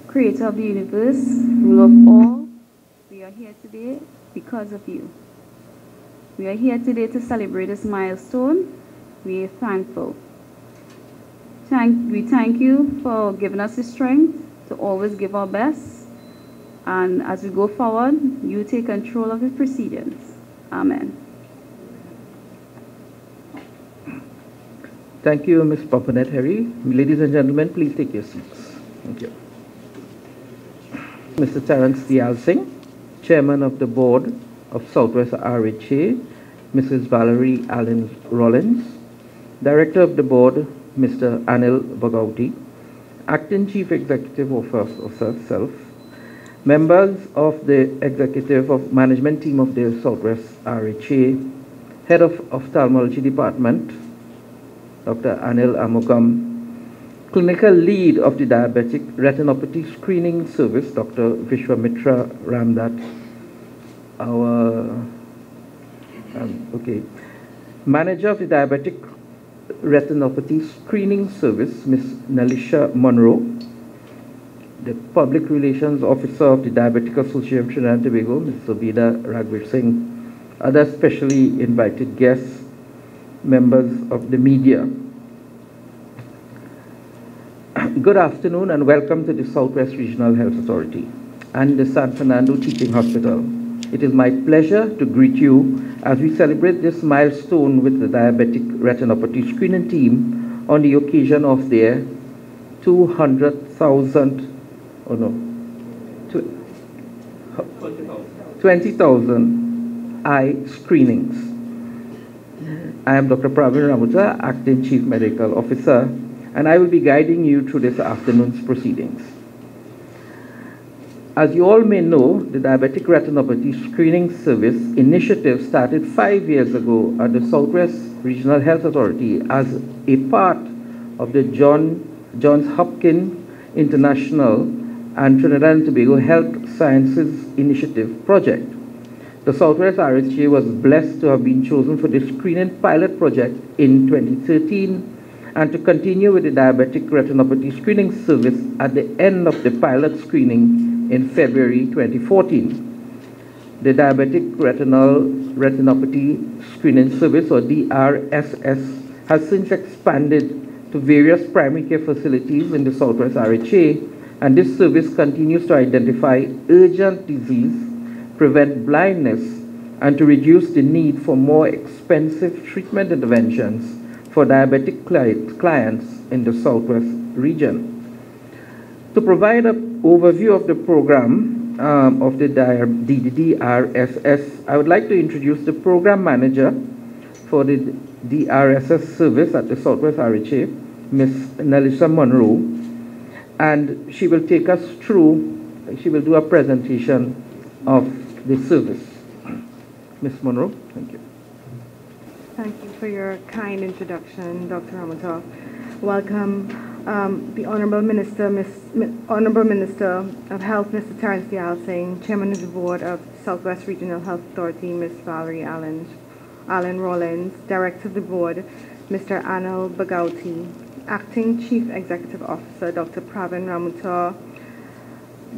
Creator of the universe, ruler of all, we are here today because of you. We are here today to celebrate this milestone. We are thankful. We thank you for giving us the strength to always give our best. And as we go forward, you take control of the proceedings. Amen. Thank you, Ms. Pompanet Harry. Ladies and gentlemen, please take your seats. Thank you. Mr. Terence Dialsingh, Chairman of the Board of SWRHA, Mrs. Valerie Allen Rollins, Director of the Board, Mr. Anil Bagauti, Acting Chief Executive Officer, self, members of the Executive of Management Team of the SWRHA, Head of Ophthalmology Department, Dr. Anil Amugam, Clinical Lead of the Diabetic Retinopathy Screening Service, Dr. Vishwamitra Ramdat, our Manager of the Diabetic Retinopathy Screening Service, Ms. Nalisha Monroe, the Public Relations Officer of the Diabetic Association of Trinidad and Tobago, Ms. Subida Raghuveer Singh, other specially invited guests, members of the media. Good afternoon and welcome to the Southwest Regional Health Authority and the San Fernando Teaching Hospital. It is my pleasure to greet you as we celebrate this milestone with the Diabetic Retinopathy Screening Team on the occasion of their 20,000 eye screenings. I am Dr. Pravin Ramuta, Acting Chief Medical Officer, and I will be guiding you through this afternoon's proceedings. As you all may know, the Diabetic Retinopathy Screening Service initiative started 5 years ago at the Southwest Regional Health Authority as a part of the Johns Hopkins International and Trinidad and Tobago Health Sciences Initiative project. The Southwest RHA was blessed to have been chosen for the screening pilot project in 2013 and to continue with the Diabetic Retinopathy Screening Service at the end of the pilot screening in February 2014. The Diabetic Retinopathy Screening Service, or DRSS, has since expanded to various primary care facilities in the Southwest RHA, and this service continues to identify urgent disease, prevent blindness, and to reduce the need for more expensive treatment interventions for diabetic clients in the Southwest region. To provide an overview of the program of the DRSS, I would like to introduce the Program Manager for the DRSS service at the Southwest RHA, Ms. Nalisha Monroe, and she will take us through, she will do a presentation of the service. Ms. Monroe, thank you. Thank you for your kind introduction, Dr. Ramata. Welcome the Honorable Minister of Health, Mr. Terence Dialsingh, Chairman of the Board of Southwest Regional Health Authority, Ms. Valerie Allen Rollins, Director of the Board, Mr. Anil Bagauti, Acting Chief Executive Officer, Dr. Pravin Ramuta,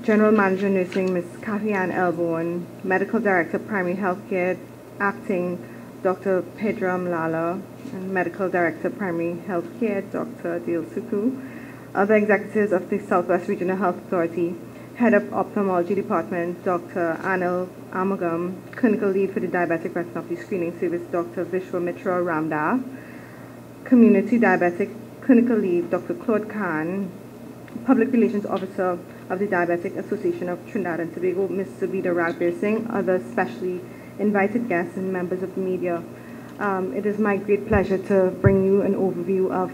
General Manager Nursing, Ms. Kathy Ann Elborn, Medical Director Primary Healthcare, Acting Dr. Pedram Lala, and Medical Director Primary Healthcare, Dr. Dil Suku, other executives of the Southwest Regional Health Authority, Head of Ophthalmology Department, Dr. Anil Amugam, Clinical Lead for the Diabetic Retinopathy Screening Service, Dr. Vishwamitra Ramdas, Community Diabetic Clinical Lead, Dr. Claude Khan, Public Relations Officer of the Diabetic Association of Trinidad and Tobago, Ms. Subida Raghuveer Singh, other specially invited guests and members of the media. It is my great pleasure to bring you an overview of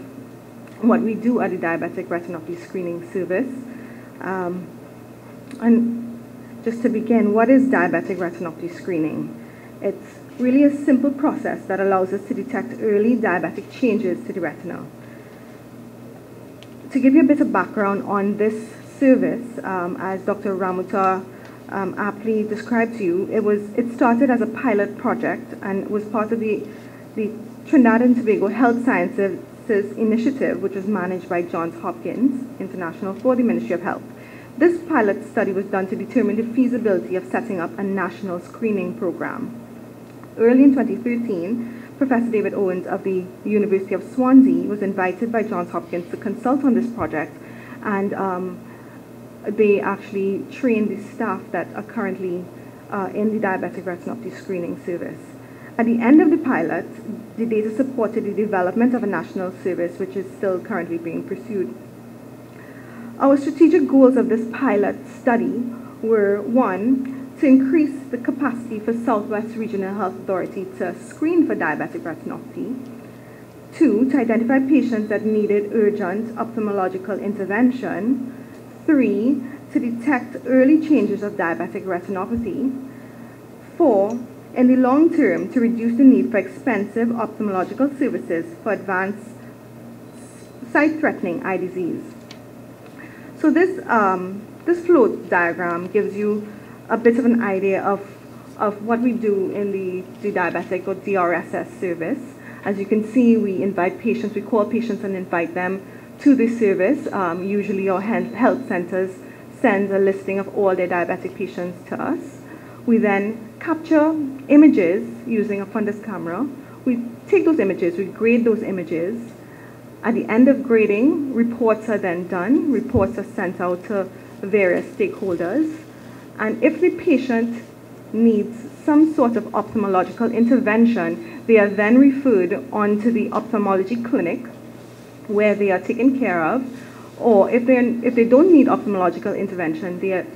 what we do at the Diabetic Retinopathy Screening Service. And just to begin, what is diabetic retinopathy screening? It's really a simple process that allows us to detect early diabetic changes to the retina. To give you a bit of background on this service, as Dr. Ramuta aptly described to you, it started as a pilot project and was part of the Trinidad and Tobago Health Sciences Initiative, which was managed by Johns Hopkins International for the Ministry of Health. This pilot study was done to determine the feasibility of setting up a national screening program. Early in 2013, Professor David Owens of the University of Swansea was invited by Johns Hopkins to consult on this project, and they actually trained the staff that are currently in the diabetic retinopathy screening service. At the end of the pilot, the data supported the development of a national service, which is still currently being pursued. Our strategic goals of this pilot study were: 1, to increase the capacity for Southwest Regional Health Authority to screen for diabetic retinopathy; 2, to identify patients that needed urgent ophthalmological intervention; 3, to detect early changes of diabetic retinopathy; 4, in the long term, to reduce the need for expensive ophthalmological services for advanced sight-threatening eye disease. So this flow diagram gives you a bit of an idea of what we do in the diabetic or DRSS service. As you can see, we invite patients, we call patients and invite them to the service. Usually our health centers send a listing of all their diabetic patients to us. We then capture images using a fundus camera. We take those images, we grade those images. At the end of grading, reports are then done. Reports are sent out to various stakeholders. And if the patient needs some sort of ophthalmological intervention, they are then referred on to the ophthalmology clinic where they are taken care of. Or if they don't need ophthalmological intervention, they are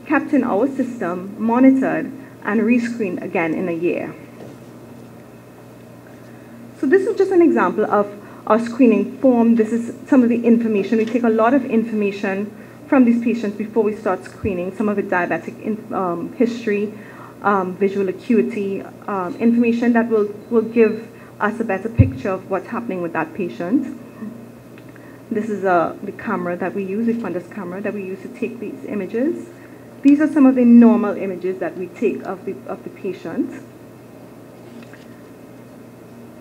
kept in our system, monitored, and rescreened again in a year. So this is just an example of our screening form. This is some of the information. We take a lot of information from these patients before we start screening. Some of it diabetic history, visual acuity, information that will give us a better picture of what's happening with that patient. This is the camera that we use, the fundus camera that we use to take these images. These are some of the normal images that we take of the patient.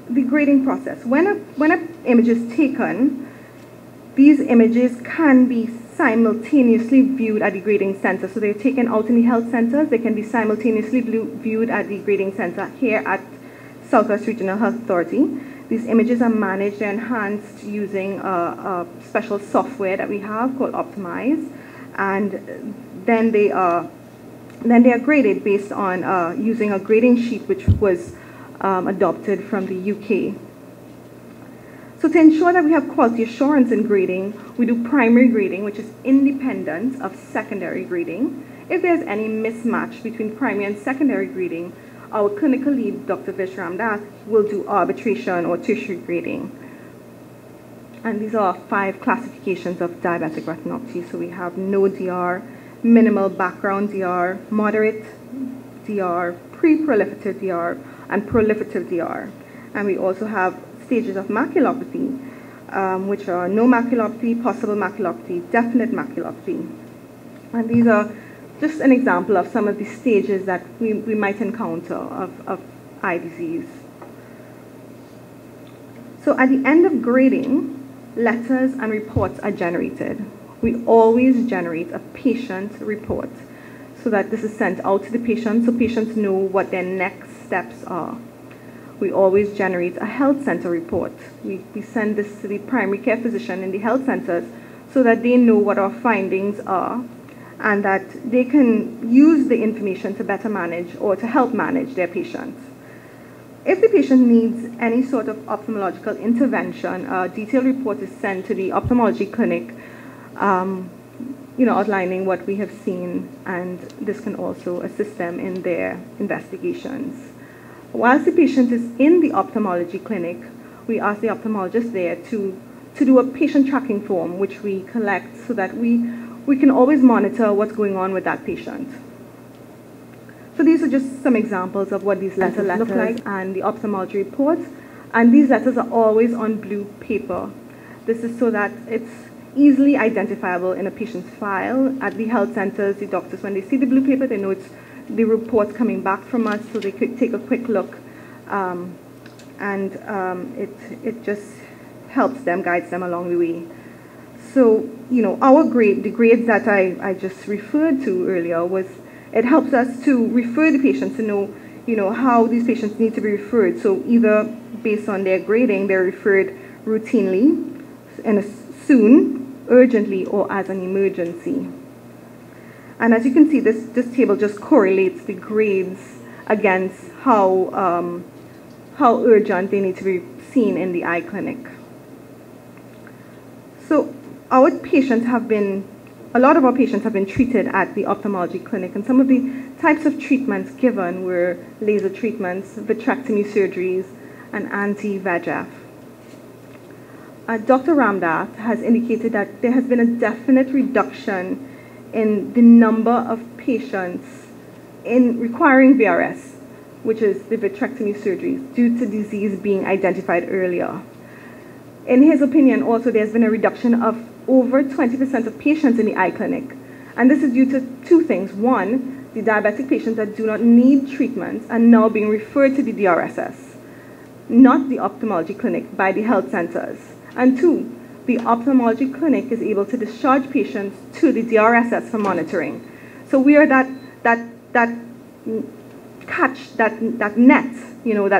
The grading process. When an image is taken, these images can be simultaneously viewed at the grading center. So they're taken out in the health centers. They can be simultaneously viewed at the grading center here at Southwest Regional Health Authority. These images are managed and enhanced using a special software that we have called Optimize, and then they are graded based on using a grading sheet which was adopted from the UK. So to ensure that we have quality assurance in grading, we do primary grading, which is independent of secondary grading. If there's any mismatch between primary and secondary grading, our clinical lead, Dr. Vish Ramdass, will do arbitration or tertiary grading. And these are 5 classifications of diabetic retinopathy. So we have no DR, minimal background DR, moderate DR, pre-proliferative DR, and proliferative DR. And we also have stages of maculopathy, which are no maculopathy, possible maculopathy, definite maculopathy. And these are just an example of some of the stages that we might encounter of eye disease. So at the end of grading, letters and reports are generated. We always generate a patient report so that this is sent out to the patient so patients know what their next steps are. We always generate a health center report. We send this to the primary care physician in the health centers so that they know what our findings are and that they can use the information to better manage or to help manage their patients. If the patient needs any sort of ophthalmological intervention, a detailed report is sent to the ophthalmology clinic, outlining what we have seen, and this can also assist them in their investigations. Whilst the patient is in the ophthalmology clinic, we ask the ophthalmologist there to do a patient tracking form, which we collect so that we can always monitor what's going on with that patient. So these are just some examples of what these letters look like and the ophthalmology reports. And these letters are always on blue paper. This is so that it's easily identifiable in a patient's file. At the health centers, the doctors, when they see the blue paper, they know it's the reports coming back from us, so they could take a quick look, it just helps them, guides them along the way. So, the grades that I just referred to earlier it helps us to refer the patients to know, how these patients need to be referred. So either based on their grading, they're referred routinely, soon, urgently, or as an emergency. And as you can see, this table just correlates the grades against how urgent they need to be seen in the eye clinic. So a lot of our patients have been treated at the ophthalmology clinic, and some of the types of treatments given were laser treatments, vitrectomy surgeries, and anti-VEGF. Dr. Ramdath has indicated that there has been a definite reduction in the number of patients in requiring VRS, which is the vitrectomy surgeries, due to disease being identified earlier. In his opinion, also, there's been a reduction of over 20% of patients in the eye clinic. And this is due to two things. One, the diabetic patients that do not need treatment are now being referred to the DRSS, not the ophthalmology clinic, by the health centers. And two, the ophthalmology clinic is able to discharge patients to the DRSS for monitoring. So we are that net, that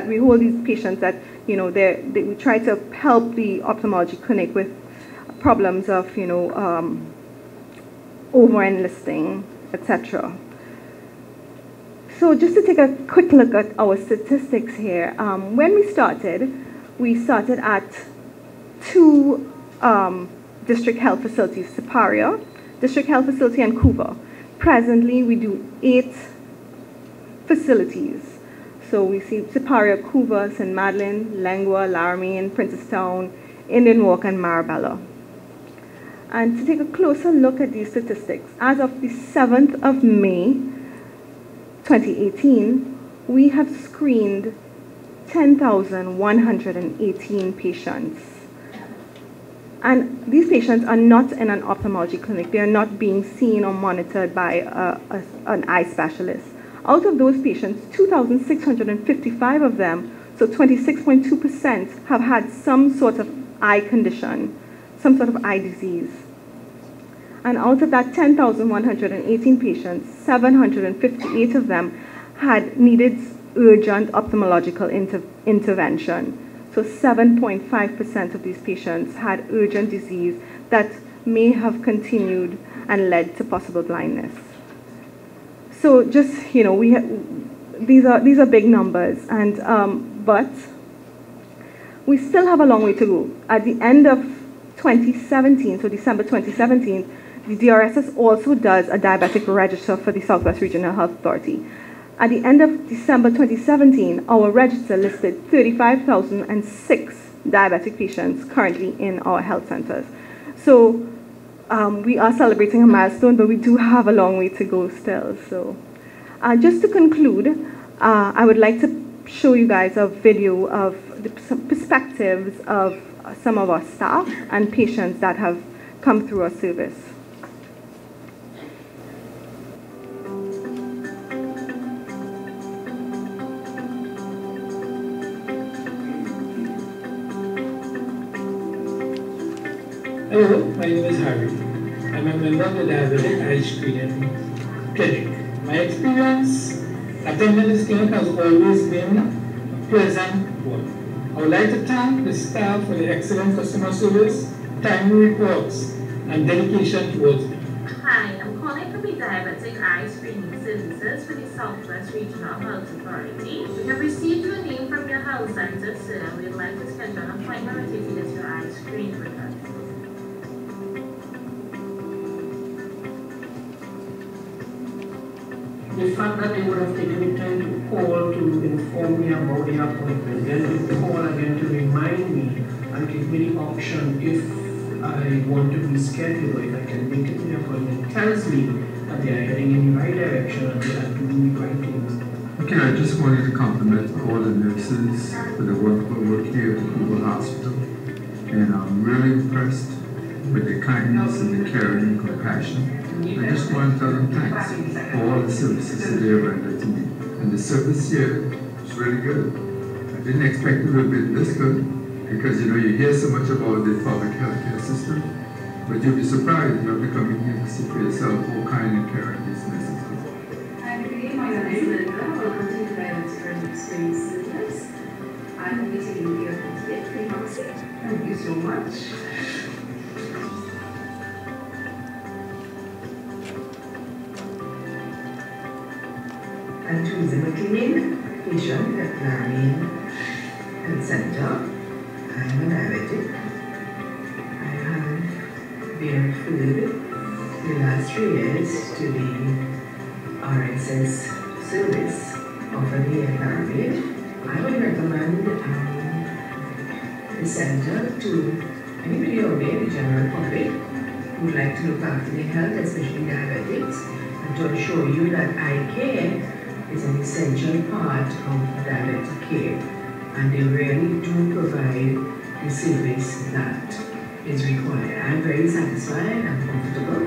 we hold these patients that, we try to help the ophthalmology clinic with problems of, over-enlisting, etc. So just to take a quick look at our statistics here, when we started at 2 district health facilities, SWRHA District Health Facility and Couva. Presently, we do 8 facilities. So we see SWRHA, Couva, St. Madeleine, Lengua, Laramie, Princestown, Indian Walk, and Marabella. And to take a closer look at these statistics, as of the 7th of May, 2018, we have screened 10,118 patients. And these patients are not in an ophthalmology clinic. They are not being seen or monitored by an eye specialist. Out of those patients, 2,655 of them, so 26.2%, have had some sort of eye condition, some sort of eye disease. And out of that 10,118 patients, 758 of them had needed urgent ophthalmological intervention. So 7.5% of these patients had urgent disease that may have continued and led to possible blindness. So just, these are big numbers, and but we still have a long way to go. At the end of 2017, so December 2017, the DRSS also does a diabetic register for the Southwest Regional Health Authority. At the end of December 2017, our register listed 35,006 diabetic patients currently in our health centers. So we are celebrating a milestone, but we do have a long way to go still. So just to conclude, I would like to show you guys a video of the perspectives of some of our staff and patients that have come through our service. Hello, my name is Harry. I'm a member of the Diabetic Eye Screening Clinic. My experience attending this clinic has always been a pleasant one. I would like to thank the staff for the excellent customer service, timely reports, and dedication towards me. Hi, I'm calling from the Diabetic Eye Screening Services for the Southwest Regional Health Authority. We have received your name from your health center, sir, and we'd like to schedule an appointment with you to get your eye screened with us. The fact that they would have taken the time to call to inform me about the appointment, then to call again to remind me and give me the option if I want to reschedule or if I can make it the appointment, tells me that they are heading in the right direction and they are doing the right things. Okay, I just wanted to compliment all the nurses for the wonderful work here at the Couva Hospital. And I'm really impressed with the kindness and the caring and compassion. I just want to tell them thanks for all the services that they rendered to me. And the service here is really good. I didn't expect it would be this good because, you hear so much about the public healthcare system. But you'll be surprised, you have to come in here to see for yourself what kind of care this necessary. Hi, good day. My name is Linda. Welcome to the Diabetic Experience Service. I will be taking care of you today. Can you have a seat? Thank you so much. I'm Teresa McLean, patient at Marion Health Center. I'm a diabetic. I have been referred the last 3 years to the RSS service offered here at Marion. I would recommend the center to anybody out there, the general public, who would like to look after their health, especially diabetics, and to assure you that eye care is an essential part of diabetic care, and they really do provide the service that is required. I'm very satisfied and comfortable.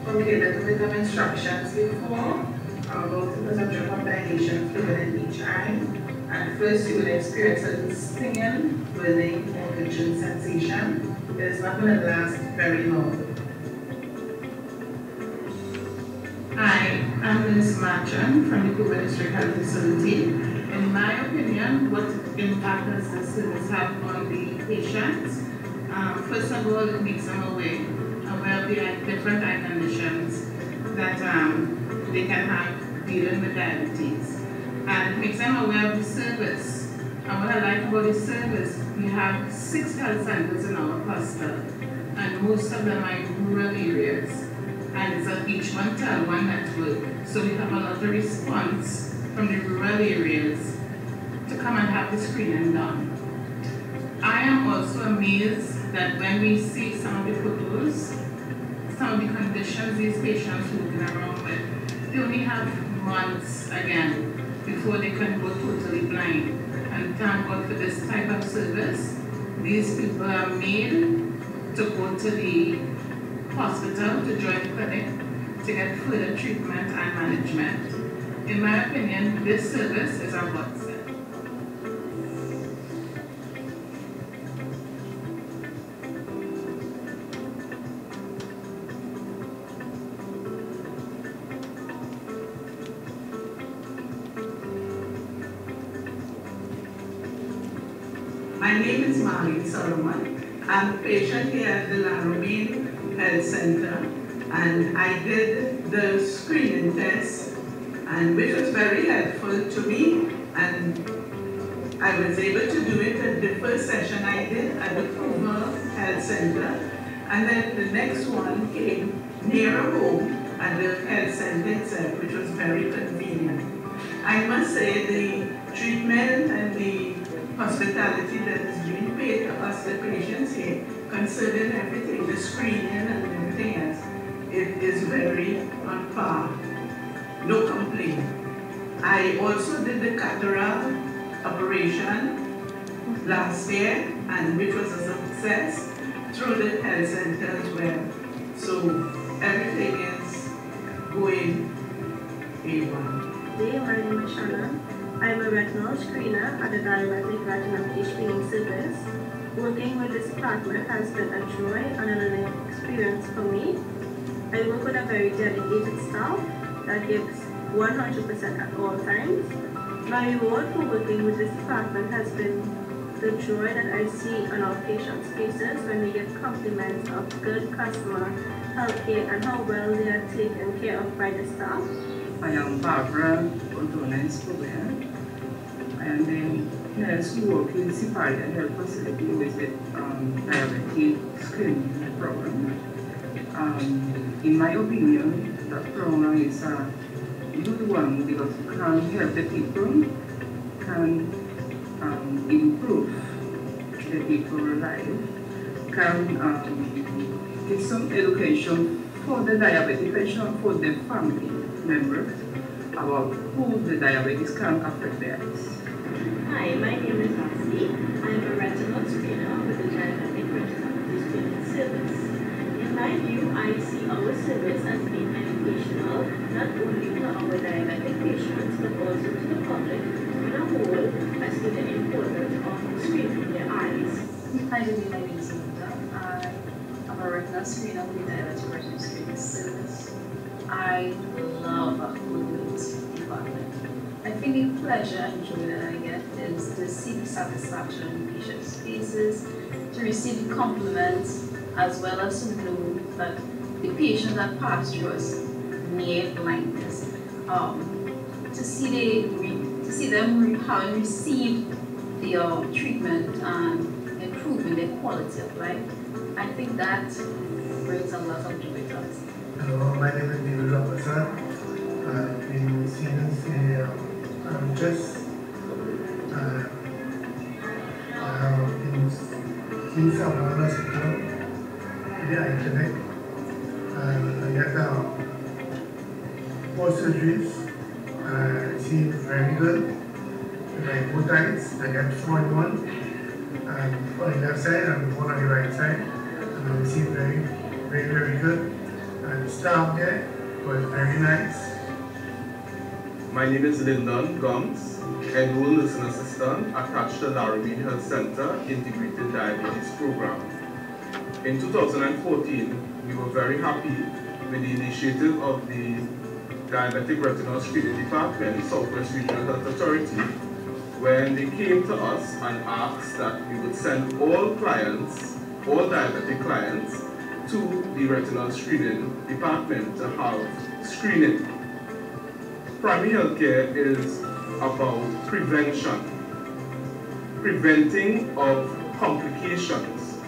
Okay, let me give instructions before. I'll go through the subject of dilation fluid in each eye. At first, you will experience a stinging, burning, or itching sensation. It is not going to last very long. I am Ms. Machan from the Clifton District Health Facility. In my opinion, what impact does the service have on the patients? First of all, it makes them aware of the different eye conditions that they can have dealing with diabetes. And it makes them aware of the service. And what I like about the service, we have 6 health centers in our cluster, and most of them are in rural areas. And it's a each one tell one network. So we have a lot of response from the rural areas to come and have the screening done. I am also amazed that when we see some of the photos, some of the conditions these patients are walking around with, they only have months again before they can go totally blind. And thank God for this type of service. These people are made to go to the hospital, to join the clinic, to get further treatment and management. In my opinion, this service is a godsend. My name is Marlene Solomon. I'm a patient here at the Laramie Health Center, and I did the screening test, and which was very helpful to me, and I was able to do it at the first session I did at the Puma Health Center, and then the next one came nearer home at the health center itself, which was very convenient. I must say the treatment and the hospitality that is being paid to us, the patients here, considering everything, the screening and everything else, it is very on par. No complaint. I also did the cataract operation last year, and which was a success through the health center as well. So everything is going A1. Hey, my name is Shanna. I'm a retinal screener at the Diabetic Retinopathy Screening Service. Working with this department has been a joy and a learning experience for me. I work with a very dedicated staff that gives 100% at all times. My reward for working with this department has been the joy that I see on our patients' faces when we get compliments of good customer healthcare and how well they are taken care of by the staff. I am Barbara O'Donnell. I am the nurse who works in Sipalia Health Facility with the diabetic screening program. In my opinion, that program is a good one because it can help the people, can improve the people's life, can give some education for the diabetic patient, for the family members, about who the diabetes can affect their eyes. Hi, my name is Nancy. I'm a retinal screener with the Diabetic Retinopathy Screening Service. In my view, I see our service as being educational, not only to our diabetic patients, but also to the public in a whole as to the importance of screening their eyes. Hi, good evening, my name is Linda. I am a retinal screener with the Diabetic Retinal Screening Service. I love working with this department. I think the pleasure and joy that I get is to see the satisfaction in patients' faces, to receive the compliments, as well as to know that the patient that passed through us near blindness, to see them having received the treatment and improving their quality of life. I think that brings a lot of joy to us. Hello, my name is David Robertson. I've been since I'm just in Southern Hospital, the eye clinic, and I get 4 surgeries. I see very good. Like both eyes, I get 4 in one, and on the left side and 1 on the right side, and I see very good. And the staff there was very nice. My name is Lyndon Gums, enrolled nursing assistant attached to Laramine Health Center Integrated Diabetes Program. In 2014, we were very happy with the initiative of the Diabetic Retinal Screening Department, Southwest Regional Health Authority, when they came to us and asked that we would send all clients, all diabetic clients, to the retinal screening department to have screening. Primary health care is about prevention, preventing of complications.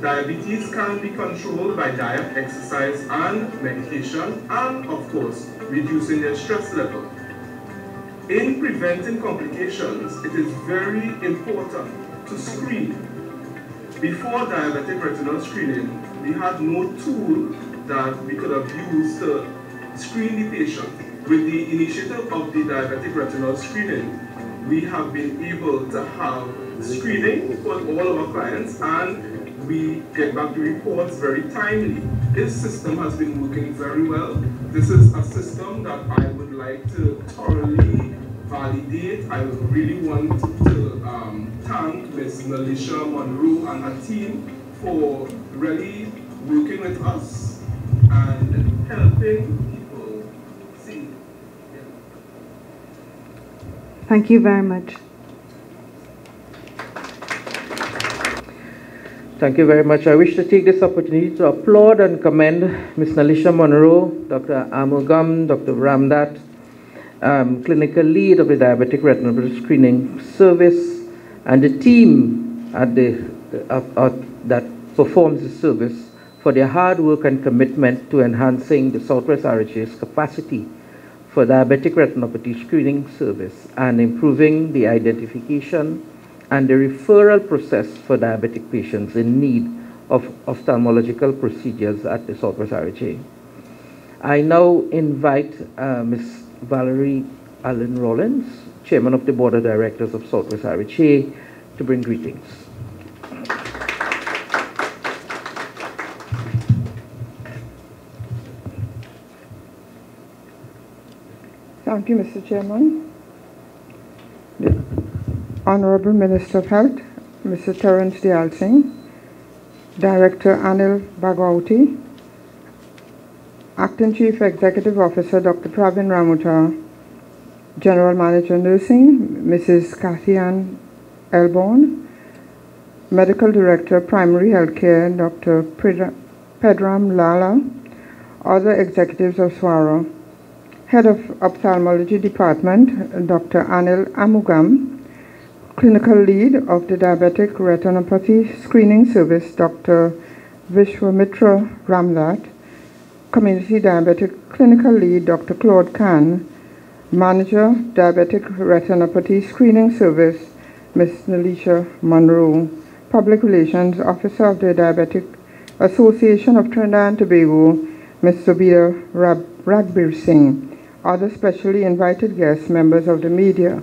Diabetes can be controlled by diet, exercise, and medication, and of course, reducing their stress level. In preventing complications, it is very important to screen. Before diabetic retinal screening, we had no tool that we could have used to screen the patient. With the initiative of the diabetic retinal screening, we have been able to have screening for all of our clients, and we get back the reports very timely. This system has been working very well. This is a system that I would like to thoroughly validate. I really want to thank Ms. Melisha Monroe and her team for really working with us and helping people see. Yeah. Thank you very much. Thank you very much. I wish to take this opportunity to applaud and commend Ms. Melisha Monroe, Dr. Amugam, Dr. Ramdat, clinical lead of the Diabetic Retinopathy Screening Service, and the team at that performs the service for their hard work and commitment to enhancing the Southwest RHA's capacity for diabetic retinopathy screening service and improving the identification and the referral process for diabetic patients in need of ophthalmological procedures at the Southwest RHA. I now invite Ms. Valerie Allen Rollins, Chairman of the Board of Directors of Southwest RHA, to bring greetings. Thank you, Mr. Chairman. The Honorable Minister of Health, Mr. Terence Dayal Singh, Director Anil Bhagwati, Acting Chief Executive Officer Dr. Pravin Ramuta, General Manager Nursing Mrs. Kathy Ann Elborn, Medical Director Primary Healthcare Dr. Pedram Lala, other executives of SWRHA, Head of Ophthalmology Department Dr. Anil Amugam, Clinical Lead of the Diabetic Retinopathy Screening Service Dr. Vishwamitra Ramdat, Community Diabetic Clinical Lead Dr. Claude Khan, Manager Diabetic Retinopathy Screening Service Ms. Melisha Monroe, Public Relations Officer of the Diabetic Association of Trinidad and Tobago Ms. Zubida Ragbir Singh, other specially invited guests, members of the media.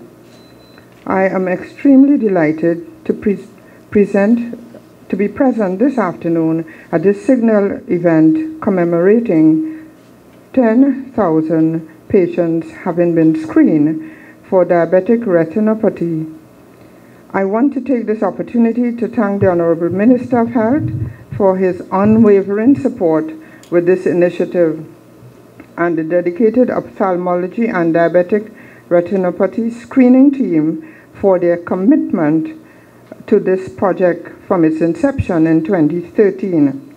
I am extremely delighted to be present this afternoon at this signal event commemorating 10,000 patients having been screened for diabetic retinopathy. I want to take this opportunity to thank the Honorable Minister of Health for his unwavering support with this initiative and the dedicated ophthalmology and diabetic retinopathy screening team for their commitment to this project from its inception in 2013.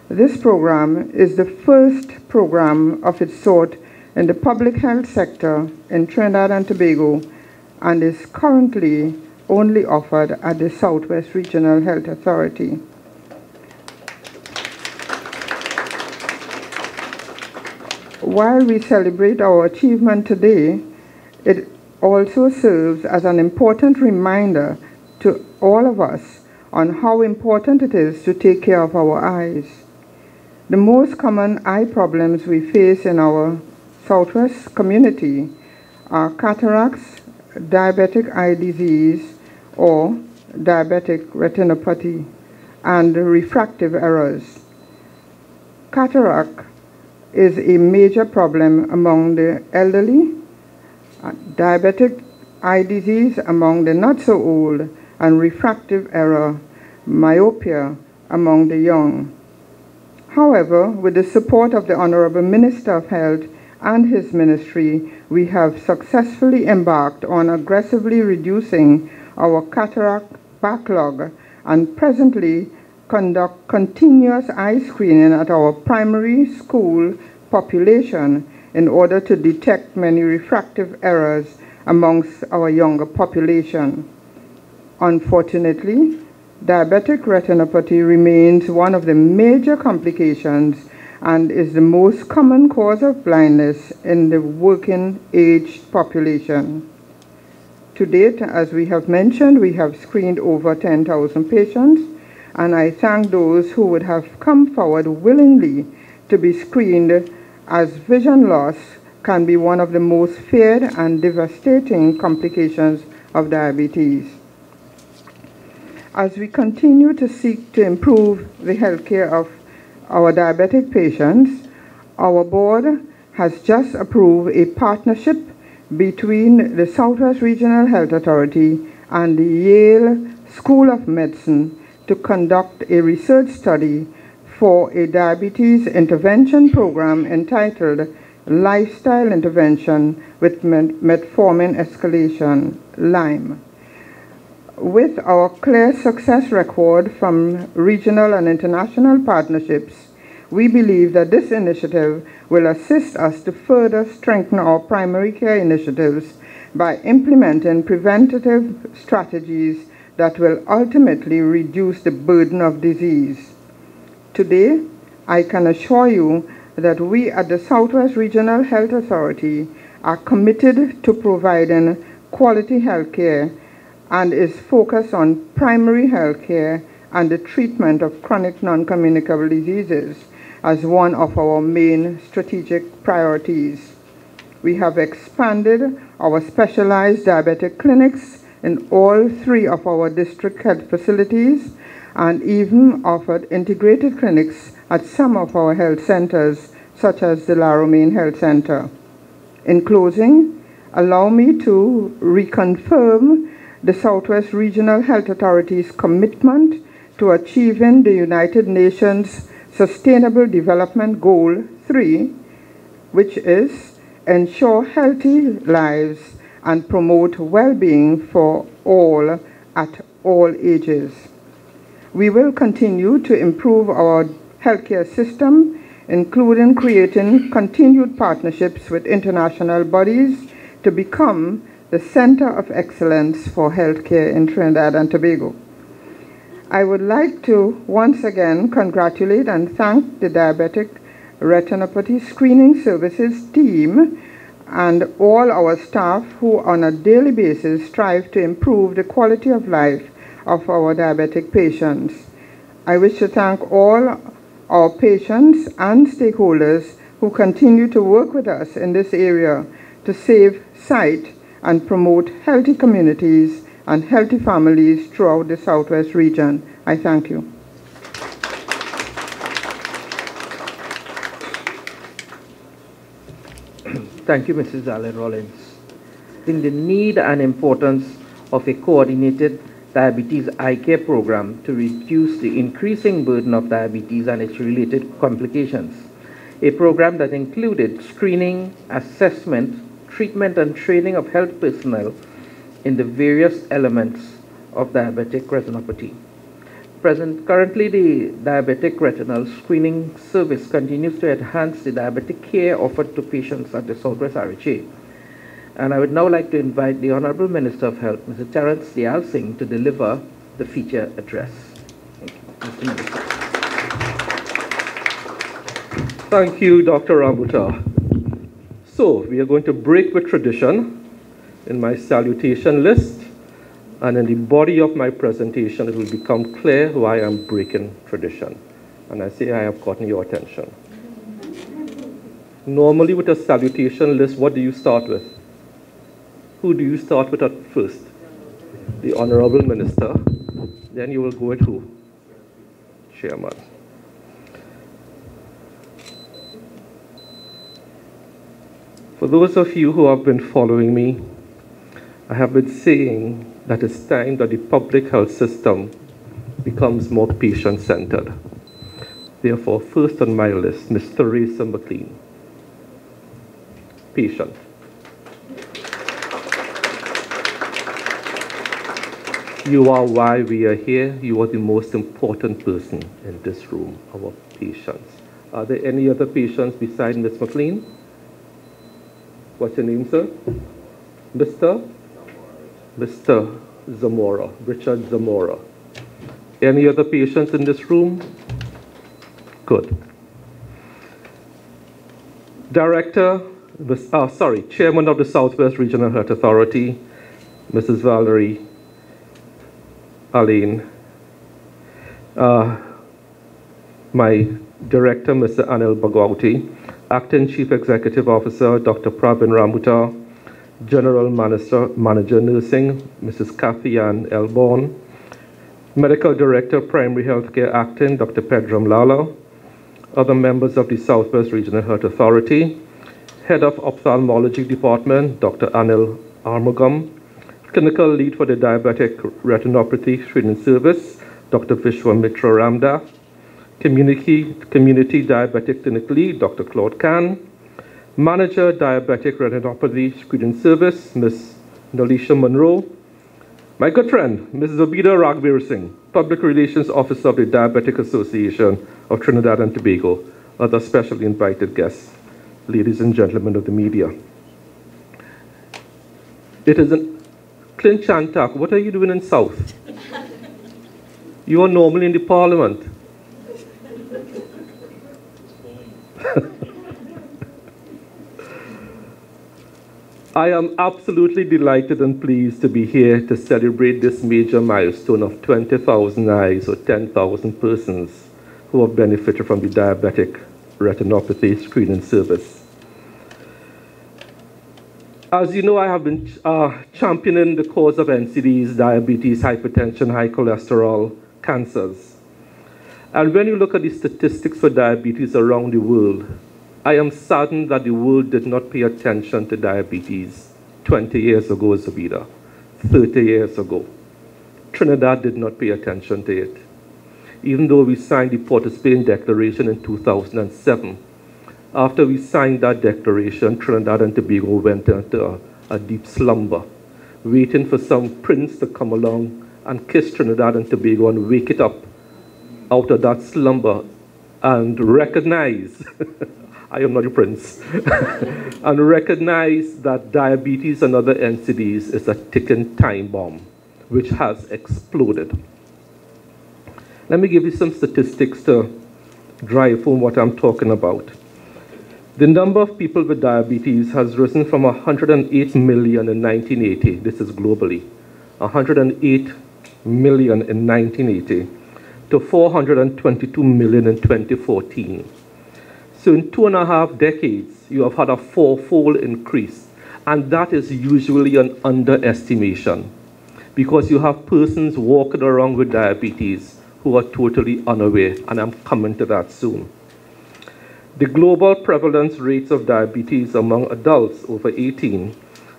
This program is the first program of its sort in the public health sector in Trinidad and Tobago and is currently only offered at the Southwest Regional Health Authority. While we celebrate our achievement today, it also serves as an important reminder to all of us on how important it is to take care of our eyes. The most common eye problems we face in our Southwest community are cataracts, diabetic eye disease or diabetic retinopathy, and refractive errors. Cataract is a major problem among the elderly, diabetic eye disease among the not so old, and refractive error, myopia, among the young. However, with the support of the Honorable Minister of Health and his ministry, we have successfully embarked on aggressively reducing our cataract backlog and presently conduct continuous eye screening at our primary school population in order to detect many refractive errors amongst our younger population. Unfortunately, diabetic retinopathy remains one of the major complications and is the most common cause of blindness in the working age population. To date, as we have mentioned, we have screened over 10,000 patients, and I thank those who would have come forward willingly to be screened, as vision loss can be one of the most feared and devastating complications of diabetes. As we continue to seek to improve the healthcare of our diabetic patients, our board has just approved a partnership between the Southwest Regional Health Authority and the Yale School of Medicine to conduct a research study for a diabetes intervention program entitled Lifestyle Intervention with Metformin Escalation, LIME. With our clear success record from regional and international partnerships, we believe that this initiative will assist us to further strengthen our primary care initiatives by implementing preventative strategies that will ultimately reduce the burden of disease. Today, I can assure you that we at the Southwest Regional Health Authority are committed to providing quality health care and is focused on primary health care and the treatment of chronic non-communicable diseases as one of our main strategic priorities. We have expanded our specialized diabetic clinics in all 3 of our district health facilities and even offered integrated clinics at some of our health centers, such as the La Romaine Health Center. In closing, allow me to reconfirm the Southwest Regional Health Authority's commitment to achieving the United Nations Sustainable Development Goal 3, which is ensure healthy lives and promote well-being for all at all ages. We will continue to improve our healthcare system, including creating continued partnerships with international bodies to become the Center of Excellence for Healthcare in Trinidad and Tobago. I would like to once again congratulate and thank the Diabetic Retinopathy Screening Services team and all our staff who on a daily basis strive to improve the quality of life of our diabetic patients. I wish to thank all our patients and stakeholders who continue to work with us in this area to save sight and promote healthy communities and healthy families throughout the Southwest region. I thank you. Thank you, Mrs. Allen Rollins. In the need and importance of a coordinated diabetes eye care program to reduce the increasing burden of diabetes and its related complications. A program that included screening, assessment, treatment, and training of health personnel in the various elements of diabetic retinopathy. Currently, the diabetic retinal screening service continues to enhance the diabetic care offered to patients at the SWRHA. And I would now like to invite the Honorable Minister of Health, Mr. Terence Dayal Singh, to deliver the feature address. Thank you, Mr. Minister. Thank you, Dr. Rambuta. So, we are going to break with tradition in my salutation list, and in the body of my presentation, it will become clear why I'm breaking tradition. And I say I have gotten your attention. Normally, with a salutation list, what do you start with? Who do you start with at first? The Honorable Minister. Then you will go with who? Chairman. For those of you who have been following me, I have been saying that it's time that the public health system becomes more patient-centered. Therefore, first on my list, Ms. Theresa McLean. Patient. You are why we are here. You are the most important person in this room, our patients. Are there any other patients besides Ms. McLean? What's your name, sir? Mr. Zamora, Richard Zamora. Any other patients in this room? Good. Chairman of the Southwest Regional Health Authority, Mrs. Valerie Allen. My Director, Mr. Anil Bhagwati. Acting Chief Executive Officer, Dr. Pravin Rambuta. General Manager Nursing, Mrs. Kathy Ann Elborn. Medical Director, Primary Healthcare Acting, Dr. Pedram Lala. Other members of the Southwest Regional Health Authority. Head of Ophthalmology Department, Dr. Anil Armugam. Clinical Lead for the Diabetic Retinopathy Screening Service, Dr. Vishwamitra Ramda. Community Diabetic Clinic Lead, Dr. Claude Khan. Manager, Diabetic Retinopathy Screening Service, Ms. Nalisha Monroe. My good friend, Ms. Zubida Raghbir Singh, Public Relations Officer of the Diabetic Association of Trinidad and Tobago, other specially invited guests, ladies and gentlemen of the media. It is an Clint Chantak, what are you doing in South? You are normally in the Parliament. I am absolutely delighted and pleased to be here to celebrate this major milestone of 20,000 eyes or 10,000 persons who have benefited from the diabetic retinopathy screening service. As you know, I have been championing the cause of NCDs, diabetes, hypertension, high cholesterol, cancers. And when you look at the statistics for diabetes around the world, I am saddened that the world did not pay attention to diabetes 20 years ago, Zubida, 30 years ago. Trinidad did not pay attention to it. Even though we signed the Port of Spain Declaration in 2007, after we signed that declaration, Trinidad and Tobago went into a deep slumber, waiting for some prince to come along and kiss Trinidad and Tobago and wake it up out of that slumber and recognize I am not a prince, and recognize that diabetes and other NCDs is a ticking time bomb, which has exploded. Let me give you some statistics to drive home what I'm talking about. The number of people with diabetes has risen from 108 million in 1980, this is globally, 108 million in 1980, to 422 million in 2014. So in 2.5 decades, you have had a fourfold increase, and that is usually an underestimation because you have persons walking around with diabetes who are totally unaware, and I'm coming to that soon. The global prevalence rates of diabetes among adults over 18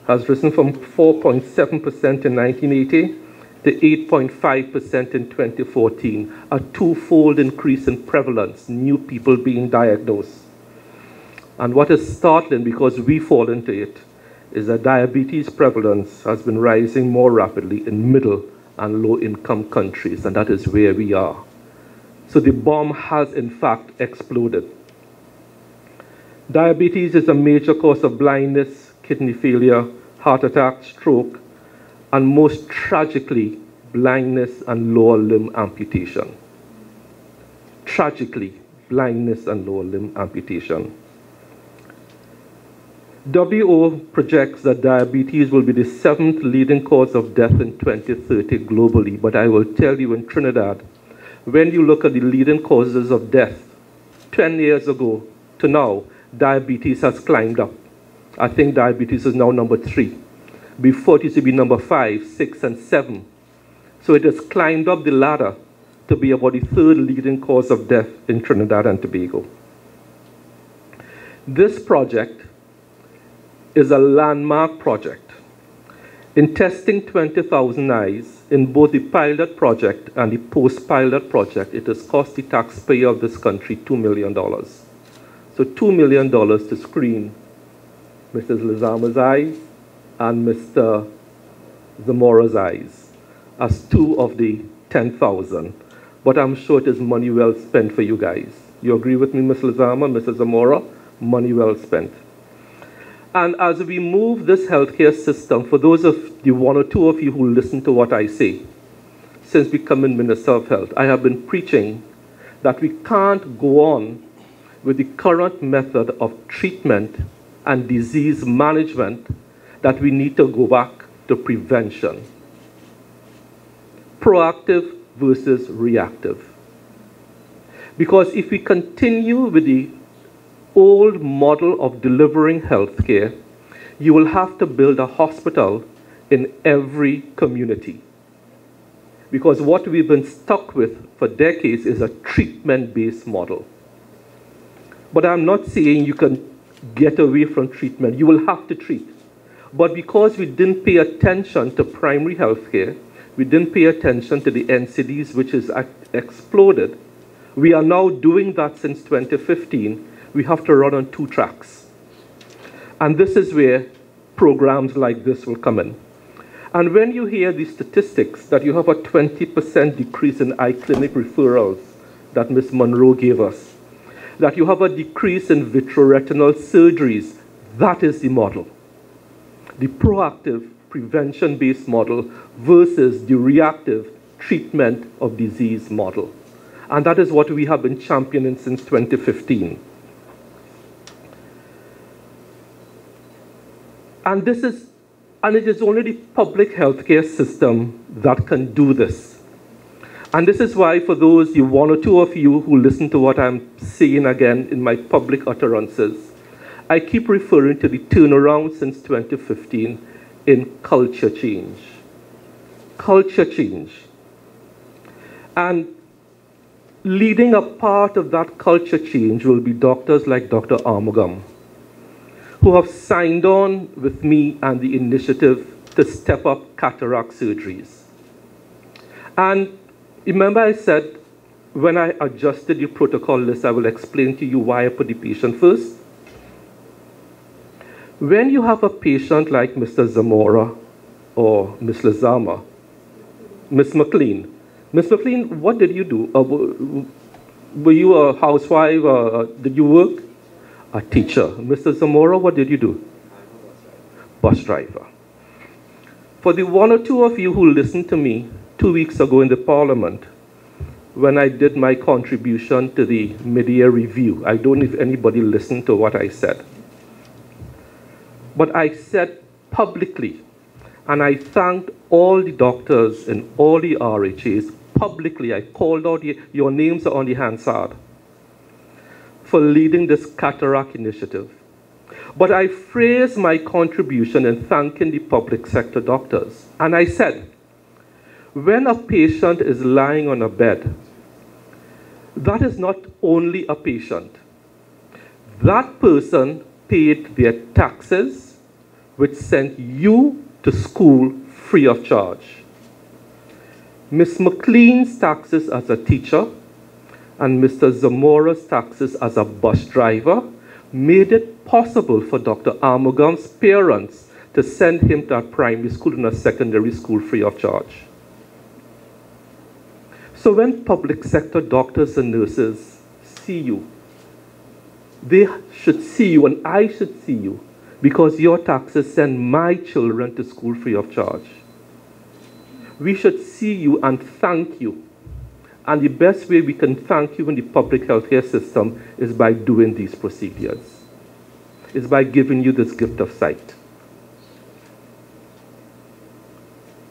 has risen from 4.7% in 1980 to 8.5% in 2014, a twofold increase in prevalence, new people being diagnosed. And what is startling, because we fall into it, is that diabetes prevalence has been rising more rapidly in middle and low-income countries, and that is where we are. So the bomb has, in fact, exploded. Diabetes is a major cause of blindness, kidney failure, heart attack, stroke, and most tragically, blindness and lower limb amputation. Tragically, blindness and lower limb amputation. WHO projects that diabetes will be the 7th leading cause of death in 2030 globally, but I will tell you in Trinidad, when you look at the leading causes of death, 10 years ago to now, diabetes has climbed up. I think diabetes is now number 3. Before it used to be number 5, 6, and 7. So it has climbed up the ladder to be about the 3rd leading cause of death in Trinidad and Tobago. This project is a landmark project. In testing 20,000 eyes, in both the pilot project and the post-pilot project, it has cost the taxpayer of this country $2 million. So $2 million to screen Mrs. Lizama's eyes and Mr. Zamora's eyes as 2 of the 10,000. But I'm sure it is money well spent for you guys. You agree with me, Ms. Lizama, Mrs. Zamora? Money well spent. And as we move this healthcare system, for those of the 1 or 2 of you who listen to what I say, since becoming Minister of Health, I have been preaching that we can't go on with the current method of treatment and disease management, that we need to go back to prevention. Proactive versus reactive. Because if we continue with the old model of delivering healthcare, you will have to build a hospital in every community. Because what we've been stuck with for decades is a treatment-based model. But I'm not saying you can get away from treatment. You will have to treat. But because we didn't pay attention to primary healthcare, we didn't pay attention to the NCDs, which has exploded, we are now doing that since 2015. We have to run on 2 tracks. And this is where programs like this will come in. And when you hear the statistics that you have a 20% decrease in eye clinic referrals that Ms. Monroe gave us, that you have a decrease in vitreoretinal surgeries, that is the model. The proactive, prevention-based model versus the reactive treatment of disease model. And that is what we have been championing since 2015. And it is only the public healthcare system that can do this. And this is why, for those 1 or 2 of you who listen to what I'm saying again in my public utterances, I keep referring to the turnaround since 2015 in culture change. Culture change. And leading a part of that culture change will be doctors like Dr. Armugam, who have signed on with me and the initiative to step up cataract surgeries. And remember I said, when I adjusted the protocol list, I will explain to you why I put the patient first. When you have a patient like Mr. Zamora or Ms. Lizama, Ms. McLean, what did you do? Were you a housewife? Did you work? A teacher. Mr. Zamora, what did you do? Bus driver. For the 1 or 2 of you who listened to me 2 weeks ago in the Parliament, when I did my contribution to the mid-year review, I don't know if anybody listened to what I said. But I said publicly, and I thanked all the doctors and all the RHAs publicly. I called out, your names are on the Hansard, for leading this cataract initiative. But I phrased my contribution in thanking the public sector doctors. And I said, when a patient is lying on a bed, that is not only a patient. That person paid their taxes, which sent you to school free of charge. Ms. McLean's taxes as a teacher and Mr. Zamora's taxes as a bus driver made it possible for Dr. Armugam's parents to send him to a primary school and a secondary school free of charge. So when public sector doctors and nurses see you, they should see you and I should see you because your taxes send my children to school free of charge. We should see you and thank you. And the best way we can thank you in the public healthcare system is by doing these procedures. Is by giving you this gift of sight.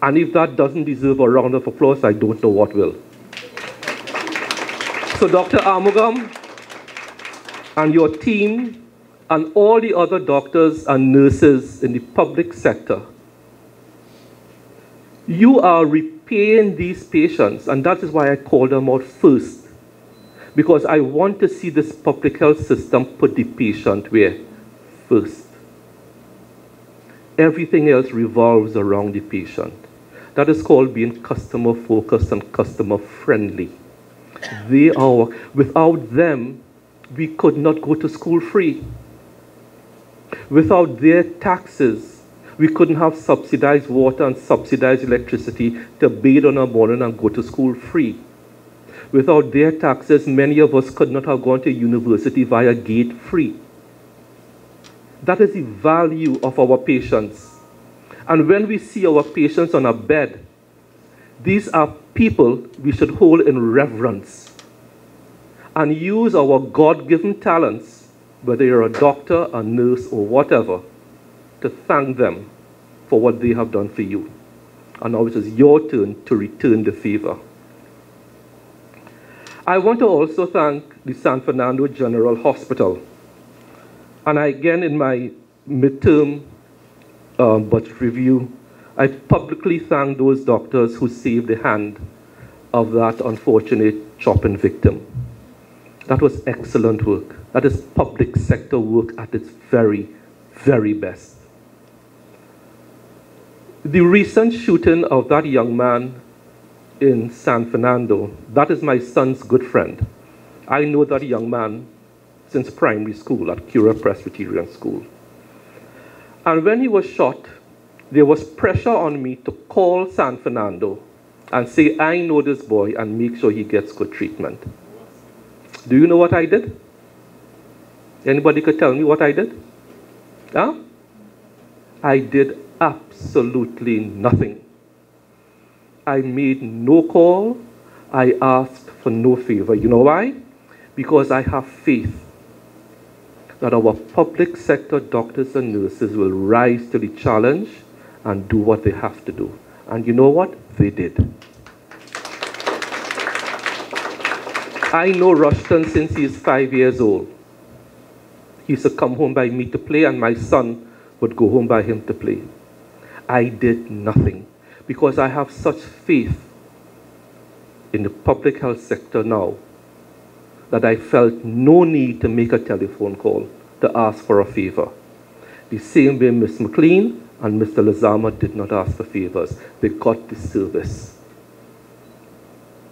And if that doesn't deserve a round of applause, I don't know what will. So Dr. Armugam and your team and all the other doctors and nurses in the public sector, you are repaying these patients, and that is why I call them out first, because I want to see this public health system put the patient where? First. Everything else revolves around the patient. That is called being customer focused and customer friendly. They are, without them, we could not go to school free. Without their taxes, we couldn't have subsidized water and subsidized electricity to bathe on a morning and go to school free. Without their taxes, many of us could not have gone to university via gate free. That is the value of our patients. And when we see our patients on a bed, these are people we should hold in reverence and use our God-given talents, whether you're a doctor, a nurse, or whatever, to thank them for what they have done for you. And now it is your turn to return the favor. I want to also thank the San Fernando General Hospital. And again, in my midterm budget review, I publicly thank those doctors who saved the hand of that unfortunate chopping victim. That was excellent work. That is public sector work at its very, very best. The recent shooting of that young man in San Fernando, that is my son's good friend. I know that young man since primary school at Cura Presbyterian School. And when he was shot, there was pressure on me to call San Fernando and say, I know this boy and make sure he gets good treatment. Do you know what I did? Anybody could tell me what I did? Huh? I did absolutely nothing. I made no call. I asked for no favor. You know why? Because I have faith that our public sector doctors and nurses will rise to the challenge and do what they have to do. And you know what? They did. I know Rushton since he is 5 years old. He used to come home by me to play, and my son would go home by him to play. I did nothing because I have such faith in the public health sector now that I felt no need to make a telephone call to ask for a favor. The same way Ms. McLean and Mr. Lazama did not ask for favors. They got the service.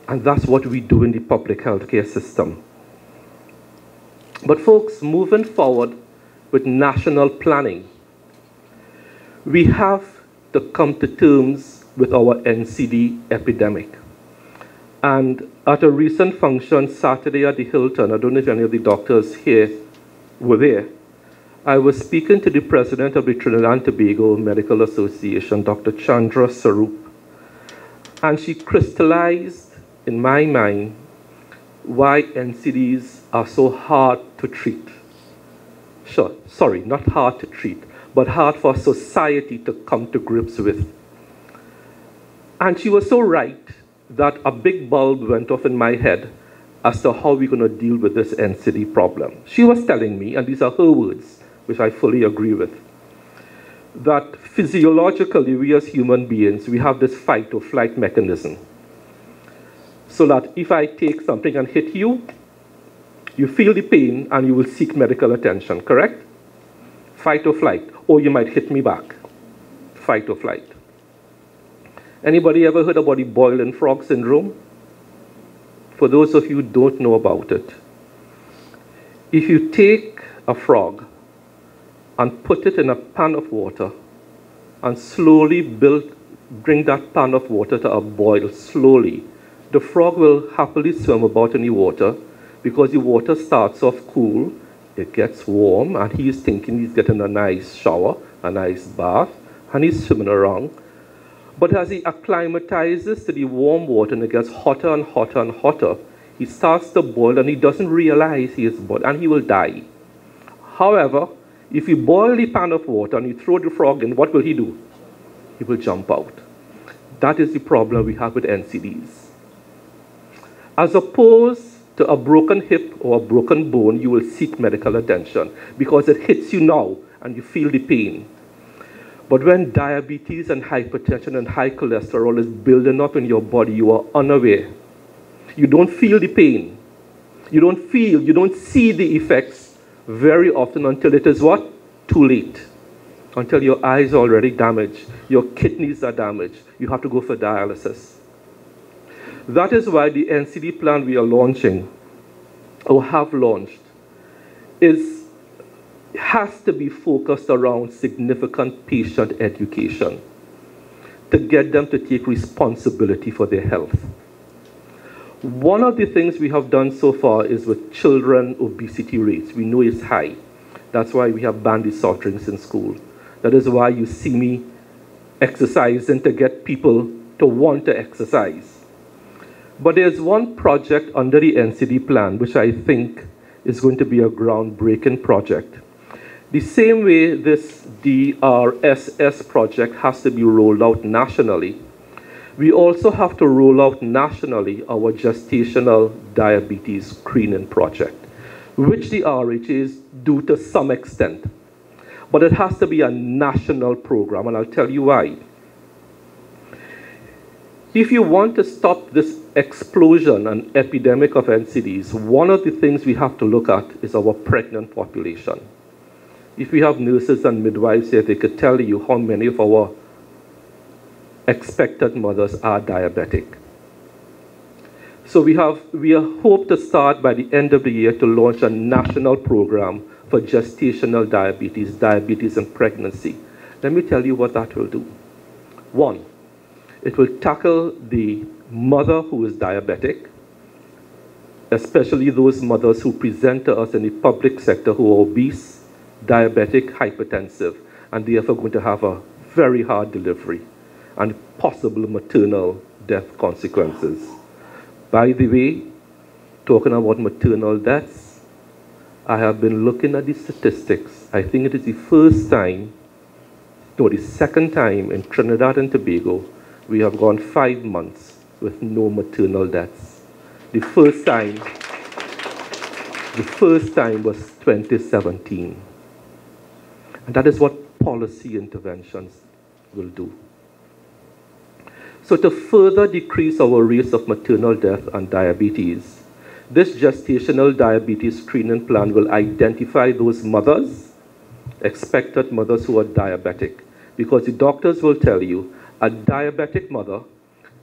And that's what we do in the public healthcare system. But folks, moving forward with national planning, we have to come to terms with our NCD epidemic. And at a recent function Saturday at the Hilton, I don't know if any of the doctors here were there, I was speaking to the president of the Trinidad and Tobago Medical Association, Dr. Chandra Sarup, and she crystallized in my mind why NCDs are so hard to treat. Not hard to treat, but hard for society to come to grips with. And she was so right that a big bulb went off in my head as to how we're going to deal with this NCD problem. She was telling me, and these are her words, which I fully agree with, that physiologically we as human beings, we have this fight or flight mechanism. So that if I take something and hit you, you feel the pain and you will seek medical attention, correct? Fight or flight, or you might hit me back. Fight or flight. Anybody ever heard about the boiling frog syndrome? For those of you who don't know about it, if you take a frog and put it in a pan of water and slowly bring that pan of water to a boil slowly, the frog will happily swim about in the water because the water starts off cool, it gets warm, and he's thinking he's getting a nice shower, a nice bath, and he's swimming around. But as he acclimatizes to the warm water and it gets hotter and hotter and hotter, he starts to boil and he doesn't realize he is boiled and he will die. However, if you boil the pan of water and you throw the frog in, what will he do? He will jump out. That is the problem we have with NCDs. As opposed to a broken hip or a broken bone, you will seek medical attention because it hits you now and you feel the pain. But when diabetes and hypertension and high cholesterol is building up in your body, you are unaware. You don't feel the pain. You don't see the effects very often until it is what? Too late. Until your eyes are already damaged, your kidneys are damaged, you have to go for dialysis. That is why the NCD plan we are launching, or have launched, has to be focused around significant patient education to get them to take responsibility for their health. One of the things we have done so far is with children obesity rates. We know it's high. That's why we have banned the soft drinks in school. That is why you see me exercising to get people to want to exercise. But there's one project under the NCD plan which I think is going to be a groundbreaking project. The same way this DRSS project has to be rolled out nationally, we also have to roll out nationally our gestational diabetes screening project, which the RHAs do to some extent. But it has to be a national program, and I'll tell you why. If you want to stop this explosion and epidemic of NCDs, one of the things we have to look at is our pregnant population. If we have nurses and midwives here, they could tell you how many of our expected mothers are diabetic. So we hope to start by the end of the year to launch a national program for gestational diabetes and pregnancy. Let me tell you what that will do. One, it will tackle the mother who is diabetic, especially those mothers who present to us in the public sector who are obese, diabetic, hypertensive, and therefore going to have a very hard delivery and possible maternal death consequences. By the way, talking about maternal deaths, I have been looking at the statistics. I think it is the second time in Trinidad and Tobago we have gone 5 months with no maternal deaths. The first time was 2017. And that is what policy interventions will do. So to further decrease our rates of maternal death and diabetes, this gestational diabetes screening plan will identify those mothers, expected mothers who are diabetic, because the doctors will tell you a diabetic mother,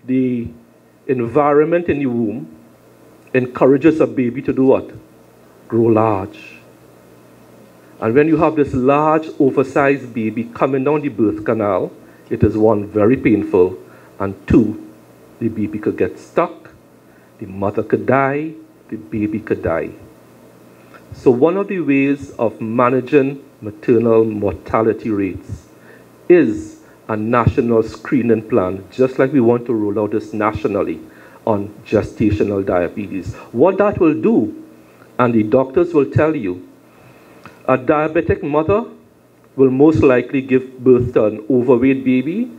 the environment in the womb encourages a baby to do what? Grow large. And when you have this large, oversized baby coming down the birth canal, it is one, very painful, and two, the baby could get stuck, the mother could die, the baby could die. So one of the ways of managing maternal mortality rates is a national screening plan, just like we want to roll out this nationally on gestational diabetes. What that will do, and the doctors will tell you, a diabetic mother will most likely give birth to an overweight baby.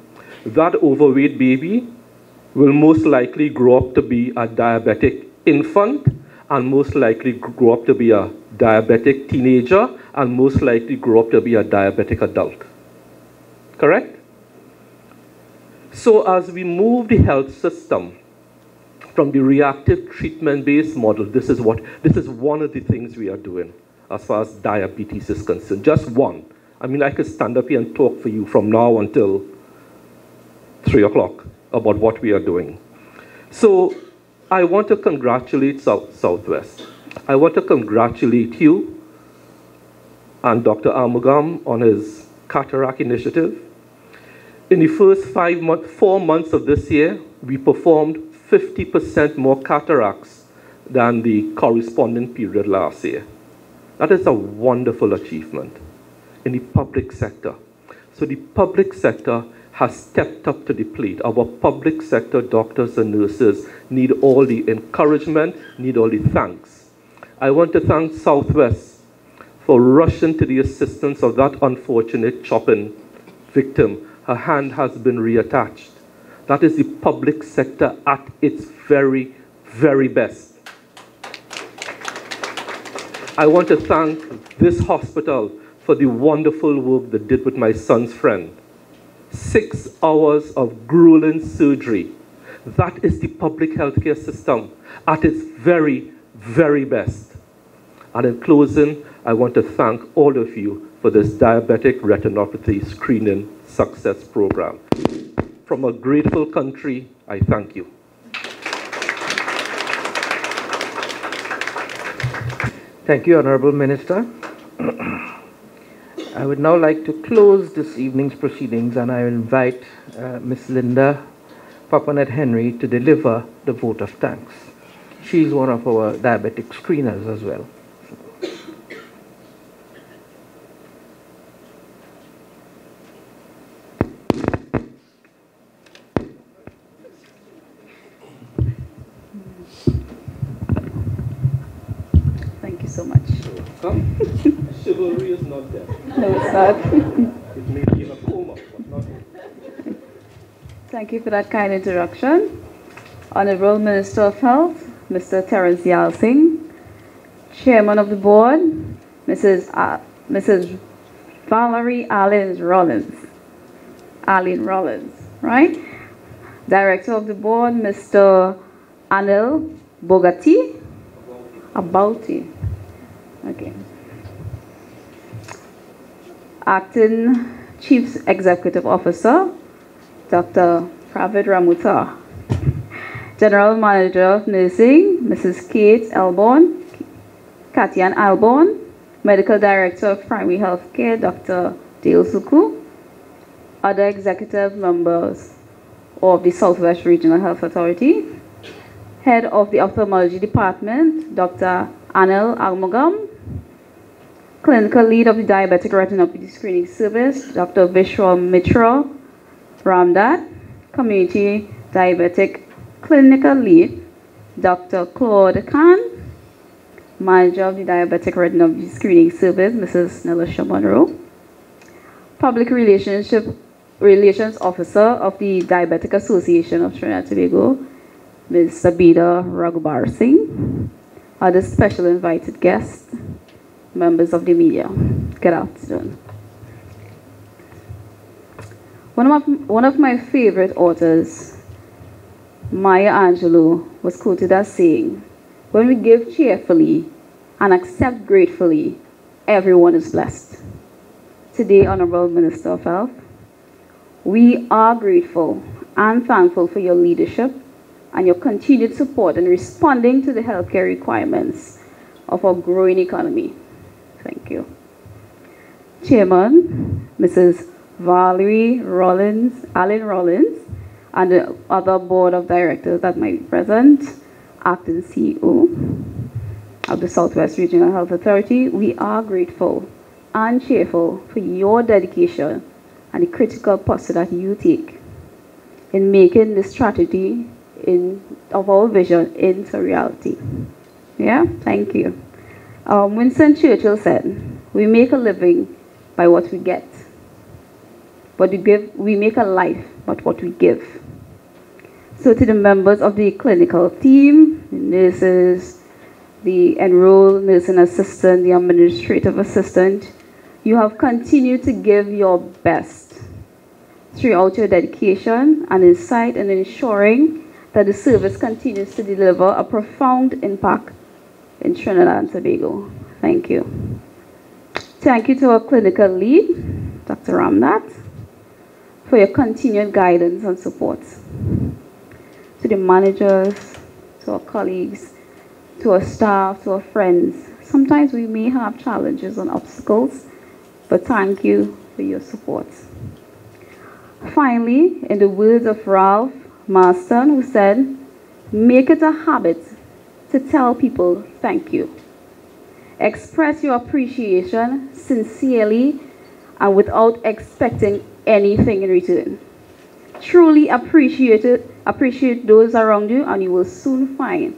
That overweight baby will most likely grow up to be a diabetic infant, and most likely grow up to be a diabetic teenager, and most likely grow up to be a diabetic adult. Correct? So as we move the health system from the reactive treatment-based model, this is one of the things we are doing as far as diabetes is concerned. Just one. I mean, I could stand up here and talk for you from now until 3 o'clock about what we are doing. So I want to congratulate Southwest. I want to congratulate you and Dr. Armugam on his cataract initiative. In the first 4 months of this year, we performed 50% more cataracts than the corresponding period last year. That is a wonderful achievement in the public sector. So the public sector has stepped up to the plate. Our public sector doctors and nurses need all the encouragement, need all the thanks. I want to thank Southwest for rushing to the assistance of that unfortunate chopping victim. Her hand has been reattached. That is the public sector at its very, very best. I want to thank this hospital for the wonderful work they did with my son's friend. 6 hours of grueling surgery. That is the public healthcare system at its very, very best. And in closing, I want to thank all of you for this diabetic retinopathy screening success program. From a grateful country, I thank you. Thank you, Honorable Minister. I would now like to close this evening's proceedings, and I will invite Ms. Linda Papanet-Henry to deliver the vote of thanks. She is one of our diabetic screeners as well. Thank you so much. Chivalry is not there. No, it's not. It may be in a coma, but not. Thank you for that kind introduction. Honorable Minister of Health, Mr. Terence Yalsing, Chairman of the Board, Mrs. Valerie Allen Rollins, right? Director of the Board, Mr. Anil Abouti. Okay. Acting Chief Executive Officer, Dr. Pravid Ramuta. General Manager of Nursing, Mrs. Katian Alborn. Medical Director of Primary Health Care, Dr. Dale Suku. Other executive members of the Southwest Regional Health Authority. Head of the Ophthalmology Department, Dr. Anil Armugam. Clinical Lead of the Diabetic Retinopathy Screening Service, Dr. Vishwa Mitra Ramdat. Community Diabetic Clinical Lead, Dr. Claude Khan. Manager of the Diabetic Retinopathy Screening Service, Mrs. Nelisha Monroe. Public Relations Officer of the Diabetic Association of Trinidad and Tobago, Ms. Sabida Raghubar Singh. Other special invited guests, members of the media. Good afternoon. One of my favorite authors, Maya Angelou, was quoted as saying, "When we give cheerfully and accept gratefully, everyone is blessed." Today, Honorable Minister of Health, we are grateful and thankful for your leadership and your continued support in responding to the healthcare requirements of our growing economy. Thank you. Chairman, Mrs. Valerie Allen Rollins, and the other board of directors that might be present, acting CEO of the Southwest Regional Health Authority, we are grateful and cheerful for your dedication and the critical posture that you take in making the strategy of our vision into reality. Yeah, thank you. Winston Churchill said, "We make a living by what we get. We make a life by what we give." So to the members of the clinical team, the nurses, the enrolled nursing assistant, the administrative assistant, you have continued to give your best throughout your dedication and insight in ensuring that the service continues to deliver a profound impact in Trinidad and Tobago. Thank you. Thank you to our clinical lead, Dr. Ramnath, for your continued guidance and support. To the managers, to our colleagues, to our staff, to our friends. Sometimes we may have challenges and obstacles, but thank you for your support. Finally, in the words of Ralph Marston, who said, "Make it a habit to tell people thank you. Express your appreciation sincerely and without expecting anything in return. Truly appreciate those around you, and you will soon find